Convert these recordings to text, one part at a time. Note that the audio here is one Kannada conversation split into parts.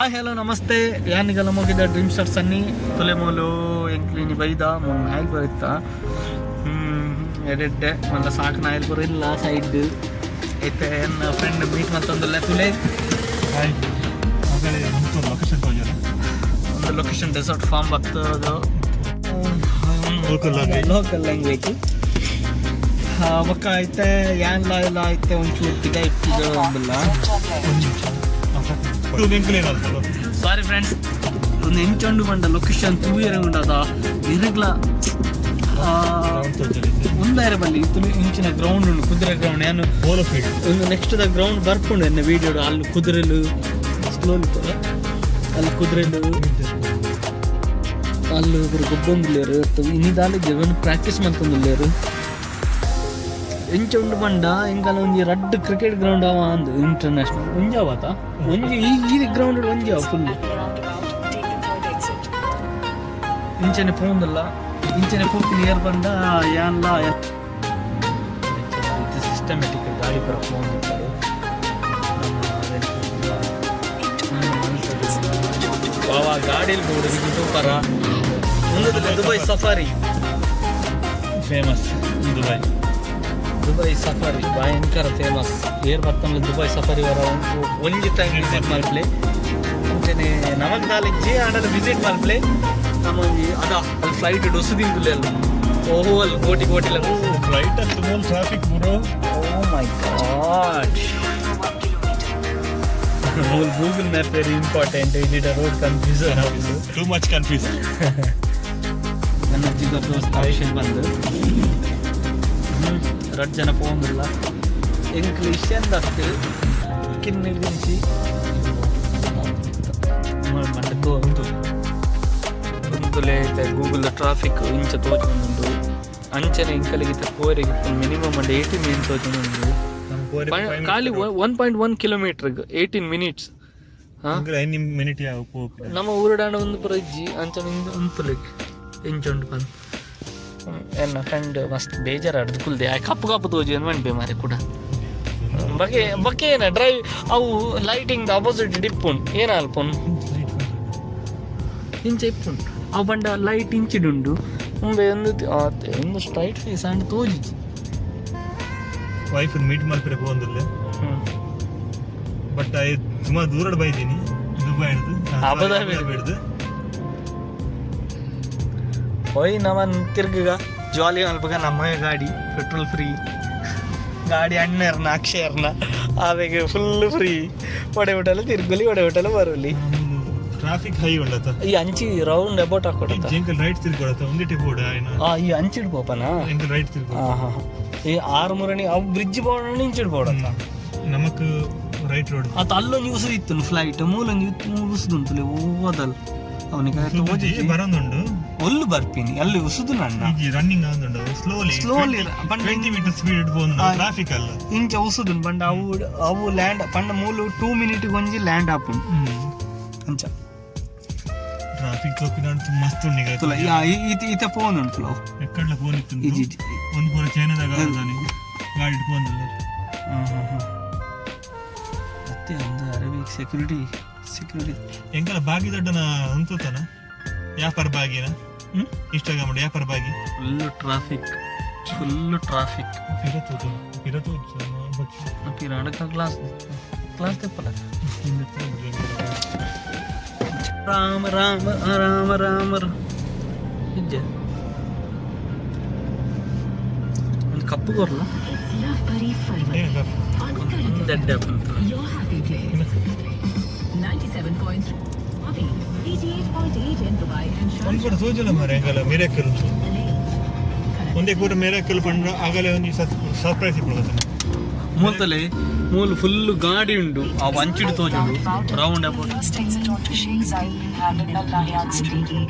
హలో నమస్తే యానిగల మోగిದ ಡ್ರೀಮ್ ಸ್ಟಾರ್ಸ್ ಅನ್ನಿ ತುಲೆಮೂಲು ಎಂಕ್ಲಿನಿ ಬೈದ ಮೊನ್ನ ಹಾಯಲ್ ಬರುತ್ತ ಎಡೆಡ್ಡೆ ಮಲ್ಲ ಸಾಕು ನಾಯಲ್ ಬರಿಲ್ಲ ಸೈಡ್ ಐತೆ ನನ್ನ ಫ್ರೆಂಡ್ ಮೀಟ್ ಮಾಡ್ತಂದಲ್ಲ ತುಲೆ ಹಾಯ್ ಆಗಲೇ ಒಂದು ಲೊಕೇಶನ್ ತೋಜರ ಒಂದು ಲೊಕೇಶನ್ ರೆಸಾರ್ಟ್ ಫಾರ್ಮ್ ಬರ್ತದ ಲೋಕಲ್ ಲ್ಯಾಂಗ್ವೇಜ್ ಬಕ್ಕ ಐತೆ ಯಾನ್ ಲಾಯಲ್ಲ ಐತೆ ಒಂಚೂರು ತಿಗ ಇಟ್ಟಿದ ಒಂದಿಲ್ಲ ಸಾರಿ ಫ್ರೆಂಡ್ಸ್ ಒಂದು ಎಂಚೊಂಡು ಬಂಡ ಲೊಕೇಶನ್ ತೂಯರಂಗುಂಡದ ಇರಗ್ಲ ಒಂದಾರೆ ಬಲ್ಲಿ ಇಂಚಿನ ಗ್ರೌಂಡ್ ಉಂಡು ಕುದುರೆ ಗ್ರೌಂಡ್ ಏನು ಒಂದು ನೆಕ್ಸ್ಟ್ ದ ಗ್ರೌಂಡ್ ಬರ್ಪುಂಡು ಎನ್ನ ವೀಡಿಯೋ ಅಲ್ಲಿ ಕುದುರೆಲು ಸ್ಲೋಲಿ ಅಲ್ಲಿ ಕುದುರೆಲು ಅಲ್ಲಿ ಒಬ್ಬರು ಗೊಬ್ಬೊಂದಿಲ್ಲೇರು ಇರ್ತದೆ ಇನ್ನಿದಾಲಿದ್ದೆ ಒಂದು ಪ್ರಾಕ್ಟೀಸ್ ಮಾಡ್ಕೊಂಡಿಲ್ಲೇರು ಎಂಚ ಉಂಡು ಬಂಡ ಎಂಕಲ ಒಂಜಿ ರಡ್ಡ್ ಕ್ರಿಕೆಟ್ ಗ್ರೌಂಡ್ ಅವ ಅಂದು ಇಂಟರ್ನ್ಯಾಷನಲ್ ಒಂಜಿ ಅವತ ಒಂಜಿ ಈ ಗ್ರೌಂಡ್ ಒಂಜಿ ಅವ ಫುಲ್ ಇಂಚನೆ ಪೋಂದಲ್ಲ ಇಂಚನೆ ಪೋಪಿ ನಿಯರ್ ಬಂದ ಯಾನ್ಲ ಸಿಸ್ಟಮೆಟಿಕ್ ಗಾಡಿ ಪರ ಪೋಂದಿರ್ತಾರೆ ಬಾವಾ ಗಾಡಿಯಲ್ಲಿ ಬೋರ್ಡು ಪರ ಮುಂದೆ Dubai safari famous Dubai safari ಭಯಂಕರ ಫೇಮಸ್ ಏರ್ ಬರ್ತಂದ್ರೆ ದುಬೈ ಸಫಾರಿ ವರ ಒಂಜಿ ಟೈಮ್ ವಿಸಿಟ್ ಮಲ್ಪ್ಲೆ ಅಂಚನೆ ನಮಗೆ ನಾಲಿಜ್ಜಿ ಆಂಡದ ವಿಸಿಟ್ ಮಲ್ಪ್ಲೆ ನಮ್ಮ ಅದ ಅಲ್ಲಿ ಫ್ಲೈಟ್ ಡೊಸುದಿಂದುಲೆ ಅಲ್ಲ ಓಹೋ ಅಲ್ಲಿ ಕೋಟಿ ಫ್ಲೈಟ್ ತುಂಬ traffic bro oh my god Google map very important it a road confusion too much confuse ನನ್ನ ಜಿಗ ದೋಸ್ತ ಆಯುಷನ್ ಬಂದು ರಡ್ ಜನ ಪೋಂದಿಲ್ಲ ಇಂಗ್ಲೀಷ್ ಎಂದಕ್ಕೆ ಕಿನ್ನಿ ಗುಂಚಿ ಮಂಡಕ್ಕೂ ಒಂದುಲೆ ಗೂಗಲ್ ಟ್ರಾಫಿಕ್ ಇಂಚ ತೋಚುಂಡು ಅಂಚನೆ ಇಂಕಲಿಗಿತ್ತ ಕೋರೆಗಿತ್ತು ಮಿನಿಮಮ್ ಒಂದು 18 ಮಿನಿಟ್ಸ್ ತೋಚುಂಡು ಖಾಲಿ 1.1 ಕಿಲೋಮೀಟರ್ಗೆ 18 ಮಿನಿಟ್ಸ್ ನಮ್ಮ ಊರಡಾಂಡ ಒಂದು ಪ್ರಜ್ಜಿ ಅಂಚನೆ ಉಂಪುಲೆಗ್ ಇಂಚುಂಡು ಬಂದು ಎನ್ನ ಫ್ರೆಂಡ್ ಮಸ್ತ್ ಬೇಜಾರಾಡ್ದು ಕುಲ್ದೆ ಕಪ್ಪು ತೋಜಿ ಅನ್ಬೆ ಮಾರೆ ಕೂಡ ಬಗೆ ಏನ ಡ್ರೈವ್ ಅವು ಲೈಟಿಂಗ್ ಅಪೋಸಿಟ್ ಡಿಪ್ಪುಂಡು ಏನ ಅಲ್ಪುನ್ ಇಂಚ ಇಪ್ಪುಂಡು ಅವು ಬಂಡ ಲೈಟ್ ಇಂಚಿಡುಂಡು ಮುಂಬೆ ಒಂದು ಸ್ಟ್ರೈಟ್ ಫೇಸ್ ಅಂಡ್ ತೋಜಿಜಿ ವೈಫ್ ಮೀಟ್ ಮಾಡ್ತಾರೆ ಹೋಗಂದಿಲ್ಲ ಬಟ್ ತುಂಬಾ ದೂರ ಬೈದೀನಿ ದುಬೈ ಹಿಡ್ದು ಹೋಯ್ ನಮ್ಮನ್ ತಿರ್ಗ ಜಾಲಿ ಅಲ್ಪಗ ನಮ್ಮ ಗಾಡಿ ಪೆಟ್ರೋಲ್ ಫ್ರೀ ಗಾಡಿ ಅಣ್ಣರ್ನ ಅಕ್ಷಯರ್ನ ಆವಾಗ ಫುಲ್ ಫ್ರೀ ಒಡೆ ಬಿಟ್ಟಲ್ಲ ತಿರ್ಗಲಿ ಒಡೆ ಬಿಟ್ಟಲ್ಲ ಬರಲಿ ಟ್ರಾಫಿಕ್ ಹೈ ಉಂಡತ ಈ ಅಂಚಿ ರೌಂಡ್ ಅಬೌಟ್ ಹಾಕೊಡತ್ತ ಎಂಕಲ್ ರೈಟ್ ತಿರ್ಗೊಡತ ಒಂದೇ ಟೈಪ್ ಓಡ ಈ ಅಂಚಿಡ್ಬೋಪನ ಎಂಕಲ್ ರೈಟ್ ತಿರ್ಗೊ ಈ 6 ಅವು ಬ್ರಿಡ್ಜ್ ಬೋರ್ಡ್ ಇಂಚಿಡ್ಬೋಡತ್ತ ನಮಕ್ ರೈಟ್ ರೋಡ್ ಅತ್ತ ಅಲ್ಲೊಂದು ಉಸಿದಿತ್ತು ಫ್ಲೈಟ್ ಮೂಲೊಂದು ಉಸಿದುಂಟು ಓದಲ್ ಅವನಿಗೆ ಬರೋದುಂಡು ಒಲ್ಲು ಬರ್ತೀನಿ ಅಲ್ಲಿ ಉಸುದು ನನ್ನ ರನ್ನಿಂಗ್ ಆಗುಂಡು ಸ್ಲೋಲಿ 20 ಮೀಟರ್ ಸ್ಪೀಡ್ ಹೋಗುಂಡು ಟ್ರಾಫಿಕ್ ಅಲ್ಲ ಇಂಚ ಉಸುದು ಬಂಡ ಅವು ಲ್ಯಾಂಡ್ ಪಂಡ ಮೂಲು 2 ಮಿನಿಟ್ ಒಂಜಿ ಲ್ಯಾಂಡ್ ಆಪುಂಡು ಅಂಚ ಟ್ರಾಫಿಕ್ ತೋಪಿನಾಡು ಮಸ್ತ್ ಉಂಡಿಗ ತುಲ ಈತ ಫೋನ್ ಉಂಟು ಎಕ್ಕಡ್ಲ ಫೋನ್ ಇತ್ತು ಒಂದು ಪೂರ ಚೈನಾದಾಗ ಗಾಡಿ ಇಟ್ಕೊಂಡಲ್ಲ ಮತ್ತೆ ಒಂದು ಅರೇಬಿಕ್ ಸೆಕ್ಯೂರಿಟಿ ಎಂಕಲ ಬಾಗಿ ದೊಡ್ಡನ ಅಂತತಾನ ವ್ಯಾಪಾರ ಬಾಗಿನ ಇನ್ಸ್ಟಾಗ್ರಾಮ್ ವ್ಯಾಪಾರ ಬಾಗಿ ಫುಲ್ ಟ್ರಾಫಿಕ್ ಪಿರಾಡಕ ಕ್ಲಾಸ್ ತೆಪ್ಪಲ ರಾಮ ರಾಮ ರಾಮ ರಾಮ ಇಜ್ಜೆ ಒಂದು ಕಪ್ಪು ಕೊರ್ಲ ದಡ್ಡ ಒಂದ್ಕೂಡ ಸೋಜಲ ಮಾರೆ ಎಂಗಲ ಮಿರಾಕಲ್ ಒಂದೇ ಕೂಡ ಮಿರಾಕಲ್ ಪಂಡ ಆಗಲೇ ಒಂದು ಸರ್ಪ್ರೈಸ್ ಇಪ್ಪುಂಡು ಮೂತಲೆ ಮೂಲು ಫುಲ್ ಗಾಡಿ ಉಂಡು ಆ ವಂಚಿಡು ತೋಜುಂಡು ರೌಂಡ್ ಅಬೌಟ್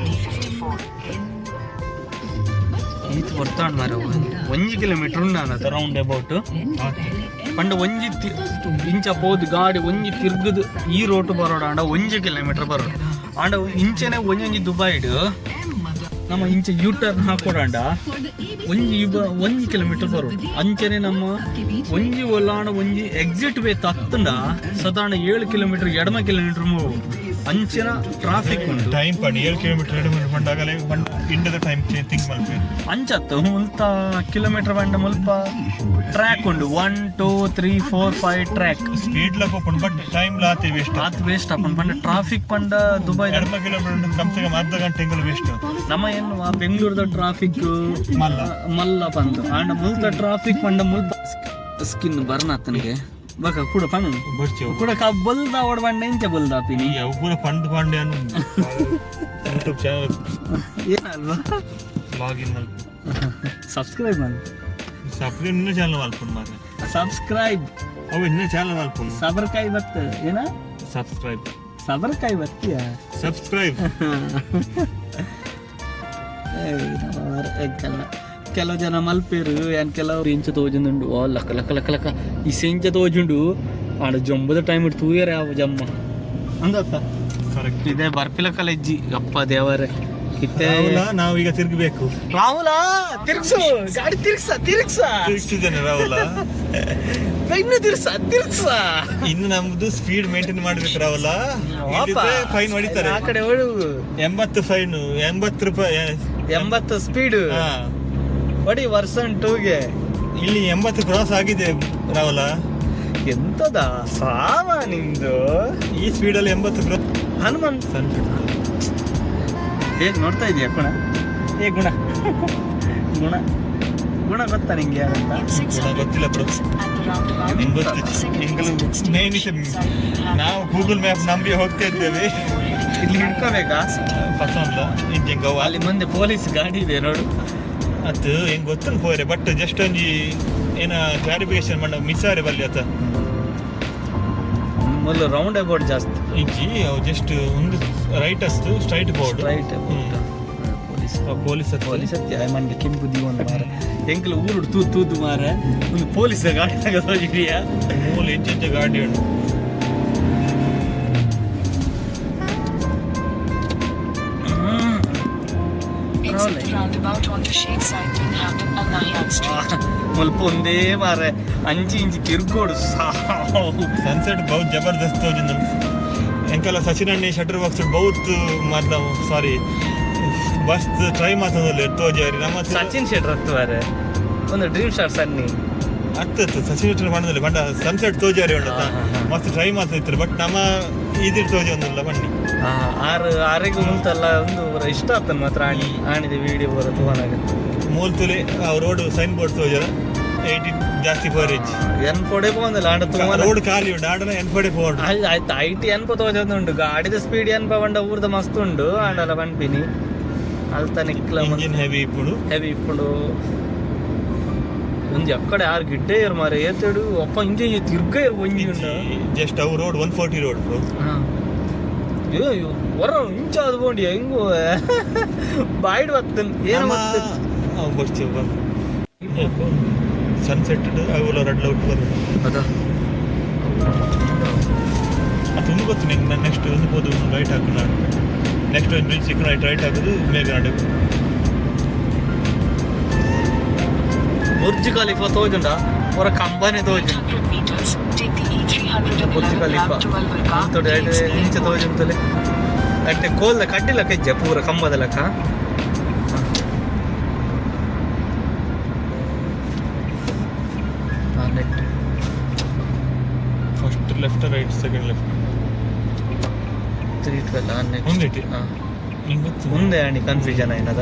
ಈತ ಬರ್ತಾಂಡ್ ಮಾರ 1 ಕಿಲೋಮೀಟರ್ ಉಂಡ ರೌಂಡ್ ಅಬೌಟ್ ಪಂಡ ಒಂಜಿ ಇಂಚ ಪೋದು ಗಾಡಿ ಒಂಜಿ ತಿರ್ಗದು ಈ ರೋಡ್ ಬರೋಡ ಆಂಡ 1 ಕಿಲೋಮೀಟರ್ ಬರೋಡು ಆಂಡ ಇಂಚನೆ ಒಂಜೊಂಜಿ ದುಬೈಡ್ ನಮ್ಮ ಇಂಚ ಯೂಟರ್ನ್ ಹಾಕೋಡಾಂಡ ಒಂಜಿ ಕಿಲೋಮೀಟರ್ ಬರೋಡು ಅಂಚನೆ ನಮ್ಮ ಒಂಜಿ ಒಲ್ಲಾಂಡ ಒಂಜಿ ಎಕ್ಸಿಟ್ ವೇ ತತ್ತಂಡ ಸದಾಂಡ 7 ಕಿಲೋಮೀಟರ್ ಎಡಮ ಕಿಲೋಮೀಟರ್ ಅಂಚಿನ ಟ್ರಾಫಿಕ್ ಉಂಟು ಟೈಮ್ ಪಂಡ 7 ಕಿಲೋಮೀಟರ್ 2 ಮಿನಿಟ್ ಪಂಡಾಗಲೇ ಪಂಡ ಇಂಡದ ಟೈಮ್ ಥಿಂಕ್ ಮಲ್ಪೆ ಅಂಚತ್ತು ಮುಲ್ತ ಕಿಲೋಮೀಟರ್ ಬಂಡ ಮುಲ್ಪ ಟ್ರ್ಯಾಕ್ ಉಂಡು 1 2 3 4 5 ಟ್ರ್ಯಾಕ್ ಸ್ಪೀಡ್ ಲ ಪೋಪುಂಡು ಬಟ್ ಟೈಮ್ ಲಾತಿ ವೇಸ್ಟ್ ಆತ್ ವೇಸ್ಟ್ ಆಪನ್ ಪಂಡ ಟ್ರಾಫಿಕ್ ಪಂಡ ದುಬೈ 2 ಕಿಲೋಮೀಟರ್ ಕಮ್ ಸೆ ಕಮ್ ಅರ್ಧ ಗಂಟೆ ಎಂಗಲು ವೇಸ್ಟ್ ನಮ್ಮ ಏನು ಬೆಂಗಳೂರದ ಟ್ರಾಫಿಕ್ ಮಲ್ಲ ಪಂದು ಆಂಡ ಮುಲ್ತ ಟ್ರಾಫಿಕ್ ಪಂಡ ಮುಲ್ಪ ಸ್ಕಿನ್ ಬರ್ನ್ ಆತನಿಗೆ ಬಕ ಕೂಡ ಪಣ ಬರ್ಚೆ ಕೂಡ ಕ ಬಲ್ದ ಓಡ ಬಂಡ ಎಂಚ ಬಲ್ದ ಆಪಿನಿ ಅವು ಕೂಡ ಫಂಡ್ ಪಾಂಡೆ ಅನ್ನು ಯೂಟ್ಯೂಬ್ ಚಾನಲ್ ಏನಲ್ವಾ ಲಾಗಿನ್ ಮಲ್ಪು ಸಬ್ಸ್ಕ್ರೈಬ್ ಮಾಡಿ ಸಬ್ಸ್ಕ್ರೈಬ್ ಇನ್ನ ಚಾನಲ್ ಮಲ್ಪುಂಡು ಮಾರೆ ಸಬ್ಸ್ಕ್ರೈಬ್ ಅವು ಇನ್ನ ಚಾನಲ್ ಮಲ್ಪುಂಡು ಸಬರ್ಕಾಯಿ ಬತ್ತ ಏನ ಸಬ್ಸ್ಕ್ರೈಬ್ ಸಬರ್ಕಾಯಿ ಬತ್ತಿಯ ಸಬ್ಸ್ಕ್ರೈಬ್ ಕೆಲವು ಜನ ಮಲ್ಪೇರು ಏನ್ ಕೆಲವ್ರು ಇಂಚ ತೋಜುಂಡು ಓ ಲಕ್ಕ ಲಕ್ಕ ಲಕ್ಕ ಲಕ್ಕ ಈ ಸೆಂಚ ತೋಜುಂಡು ಆಡ ಜಂಬದ ಟೈಮ್ ಇಟ್ಟು ತೂಯರೆ ಯಾವ ಜಮ್ಮ ಅಂದತ್ತ ಕರೆಕ್ಟ್ ಇದೇ ಬರ್ಪಿಲಕ್ಕಲ್ಲ ಇಜ್ಜಿ ಅಪ್ಪ ದೇವರೇ ಇತ್ತೆ ನಾವು ಈಗ ತಿರುಗಬೇಕು ರಾಹುಲ ತಿರ್ಗ್ಸು ಗಾಡಿ ತಿರುಗಿಸಿದ್ದೇನೆ ರಾಹುಲ ಇನ್ನು ತಿರ್ಗ್ಸ ಇನ್ನು ನಮ್ದು ಸ್ಪೀಡ್ ಮೇಂಟೈನ್ ಮಾಡ್ಬೇಕು ರಾಹುಲ ಫೈನ್ ಹೊಡಿತಾರೆ ಆ ಕಡೆ ಓಡು 80 ಫೈನ್ 80 ರೂಪಾಯಿ 80 ಸ್ಪೀಡ್ ಹೊಡಿ ವರ್ಷನ್ 2ಗೆ ಇಲ್ಲಿ 80 ಕ್ರಾಸ್ ಆಗಿದೆ ರಾಹುಲ ಎಂತದ ಸಾಮ ನಿಮ್ದು ಈ ಸ್ಪೀಡಲ್ಲಿ 80 ಕ್ರಾಸ್ ಹನುಮಂತ್ ಹೇಗ್ ನೋಡ್ತಾ ಇದೀಯ ಗುಣ ಗುಣ ಗೊತ್ತಾ ನಿಂಗೆ ಯಾರಂತ ಗೊತ್ತಿಲ್ಲ ಬ್ರೋ ನಿಂಗೆ ನಾವು ಗೂಗಲ್ ಮ್ಯಾಪ್ ನಂಬಿ ಹೋಗ್ತಾ ಇದ್ದೇವೆ ಇಲ್ಲಿ ಹಿಡ್ಕೋಬೇಕಾ ಫಸಂದ ಇಂಜಿನ್ ಗೋವಾ ಅಲ್ಲಿ ಮುಂದೆ ಪೊಲೀಸ್ ಗಾಡಿ ಇದೆ ನೋಡು ಅದು ಹೆಂಗ್ ಗೊತ್ತನ್ ಪೋರೆ ಬಟ್ ಜಸ್ಟ್ ಒಂಜಿ ಏನ ಕ್ಲಾರಿಫಿಕೇಶನ್ ಮಾಡ ಮಿಸ್ ಆರೆ ಬಲ್ಲಿ ಆತ ಮೊದಲು ರೌಂಡ್ ಅಬೌಟ್ ಜಾಸ್ತಿ ಇಂಚಿ ಅವು ಜಸ್ಟ್ ಒಂದು ರೈಟ್ ಅಷ್ಟು ಸ್ಟ್ರೈಟ್ ಬೋರ್ಡ್ ರೈಟ್ ಪೊಲೀಸ್ ಮಂಡೆ ಕೆಂಪು ದೀವನ್ ಮಾರ ಎಂಕಲ್ ಊರು ತೂದು ಮಾರ ಒಂದು ಪೊಲೀಸ್ ಗಾಡಿ ತಗೋದಿದೆಯಾ ಮೂಲ ಇಂಚ ಗಾಡಿ ಉಂಟು ಮುಲ್ಪ ಒಂದೇ ಮಾರ ಅಂಚಿ ಇಂಚಿ ತಿರ್ಗೋಡು ಸನ್ಸೆಟ್ ಬಹುತ್ ಜಬರ್ದಸ್ತ್ ಹೋಜಿಂದು ಎಂಕಲ್ಲ ಸಚಿನ್ ಅಣ್ಣಿ ಶಟರ್ ಬಾಕ್ಸ್ ಬಹುತ್ ಮಾರ್ದ ಸಾರಿ ಬಸ್ ಟ್ರೈ ಮಾತಂದಲ್ಲಿ ತೋಜಾರಿ ನಮ್ಮ ಸಚಿನ್ ಶೆಟ್ರ್ ಹತ್ತುವಾರೆ ಒಂದು ಡ್ರೀಮ್ ಶಾಟ್ ಸನ್ನಿ ಅತ್ತ ಸಚಿನ್ ಶೆಟ್ರ್ ಮಾಡಿದಲ್ಲಿ ಬಂಡ ಸನ್ಸೆಟ್ ತೋಜಾರಿ ಉಂಟ ಮಸ್ತ್ ಟ್ರೈ ಮಾತಾಡ್ತಾರೆ ಬಟ್ ನಮ್ಮ ಇದಿರ್ ತೋಜಿ ಒಂದಲ್ಲ ಬನ್ನಿ ಆರೆಗೂ ಮುಂತಲ್ಲ ಒಂದು ಇಷ್ಟ ಆಗ್ತಾನೆ ಮಾತ್ರ ಆಣಿದೆ ವಿಡಿಯೋ ಬರೋದು ಮೂಲ್ ತುಲೆ ರೋಡ್ ಸೈನ್ ಬೋರ್ಡ್ ತೋಜಾರ 18 ಜಾಸ್ತಿ ಫೋರೇಜ್ ಎನ್ ಪೊಡೆ పోంది ఆడ తుమల రోడ్ ఖాళీ ఉండు ఆడన ఎన్ పడే పోడు ಆಯ್ತು ಐಟಿ ಎನ್ಪ ತೋಜಂದುಂಡು ಗಾಡಿದ ಸ್ಪೀಡ್ ಎನ್ಪ ಬಂಡ ಊರ್ದ ಮಸ್ತ್ ಉಂಡು ಆಡಲ ಬಂಪಿನಿ ಅಲ್ತಾನೆ ಇಂಜಿನ್ ಹೆವಿ ఇప్పుడు ಒಂದು ಅಕ್ಕಡೆ ಆರು ಗಿಡ್ಡೆ ಇರ್ ಮಾರೆ ಏತೇಡು ಅಪ್ಪ ಹಿಂಗೆ ತಿರ್ಗ ಒಂಜಿ ಉಂಡು ಜಸ್ಟ್ ಅವು ರೋಡ್ 140 ರೋಡ್ ಅಯ್ಯೋ ಹೊರ ಇಂಚ ಅದು ಬೋಂಡಿ ಹೆಂಗು ಬಾಯ್ಡ್ ಬರ್ತನ್ ಏನು ಬರ್ತೀವಿ ಸನ್ಸೆಟ್ ಅವೆಲ್ಲ ರೆಡ್ ಲೌಟ್ ಬರೋದು ಅದಾ ಅದೊಂದು ಗೊತ್ತು ನಿಂಗೆ ನಾನು ನೆಕ್ಸ್ಟ್ ಒಂದು ಬೋದು ರೈಟ್ ಹಾಕೋಣ ನೆಕ್ಸ್ಟ್ ಒಂದು ಬ್ರಿಡ್ಜ್ ಸಿಕ್ಕ ರೈಟ್ ಹಾಕೋದು ಮೇಘ ನಾಡಬೇಕು ಬುರ್ಜ್ ಖಲೀಫಾ ತೋಜುಂಡ ಹೊರ ಕಂಬನೇ ತೋಜುಂಡು ಬುರ್ಜ್ ಖಲೀಫಾ ತೋಡೆ ಇಂಚ ತೋಜುಂತಲೆ ಅಟ್ಟೆ ಕೋಲ್ದ ಕಡ್ಡಿಲ್ಲ ಕೆಜ್ಜ ಪೂರ ಕಂಬದ ಲೆಕ್ಕ first left right second left 312 ಮುಂದೆ ಆಣಿ ಕನ್ಫ್ಯೂಷನ್ ಏನದ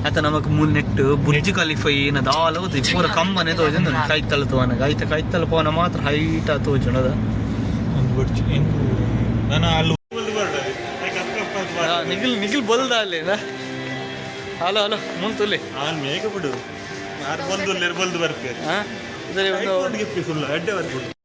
ಆತ ನಮಕ್ ಮುನ್ನೆಟ್ಟು ಬುರ್ಜ್ ಖಲೀಫಾ ಏನದ ಆಲ್ ಹೋದಿ ಪೂರ ಕಂಬನೆ ತೋಜುಂಡು ಕೈತಲ್ ತೋವನ ಕೈತಲ್ ಪೋನ ಮಾತ್ರ ಹೈಟ್ ತೋಜುಂಡದ ಒಂದು ಬುರ್ಜ್ ನಾನು ಅಲ್ಲಿ ನಿಖಿಲ್ ಬಲ್ದ ಅಲ್ಲಿ ಹಲೋ ಮುಂತುಲಿ ಮೇಕ ಬಿಡು ಯಾರು ಬಂದು ಬಲ್ದು ಬರ್ತಾರೆ ಸರಿ ಒಂದು ಫುಲ್ ಅಡ್ಡೆ ಬರ್ಬಿಡು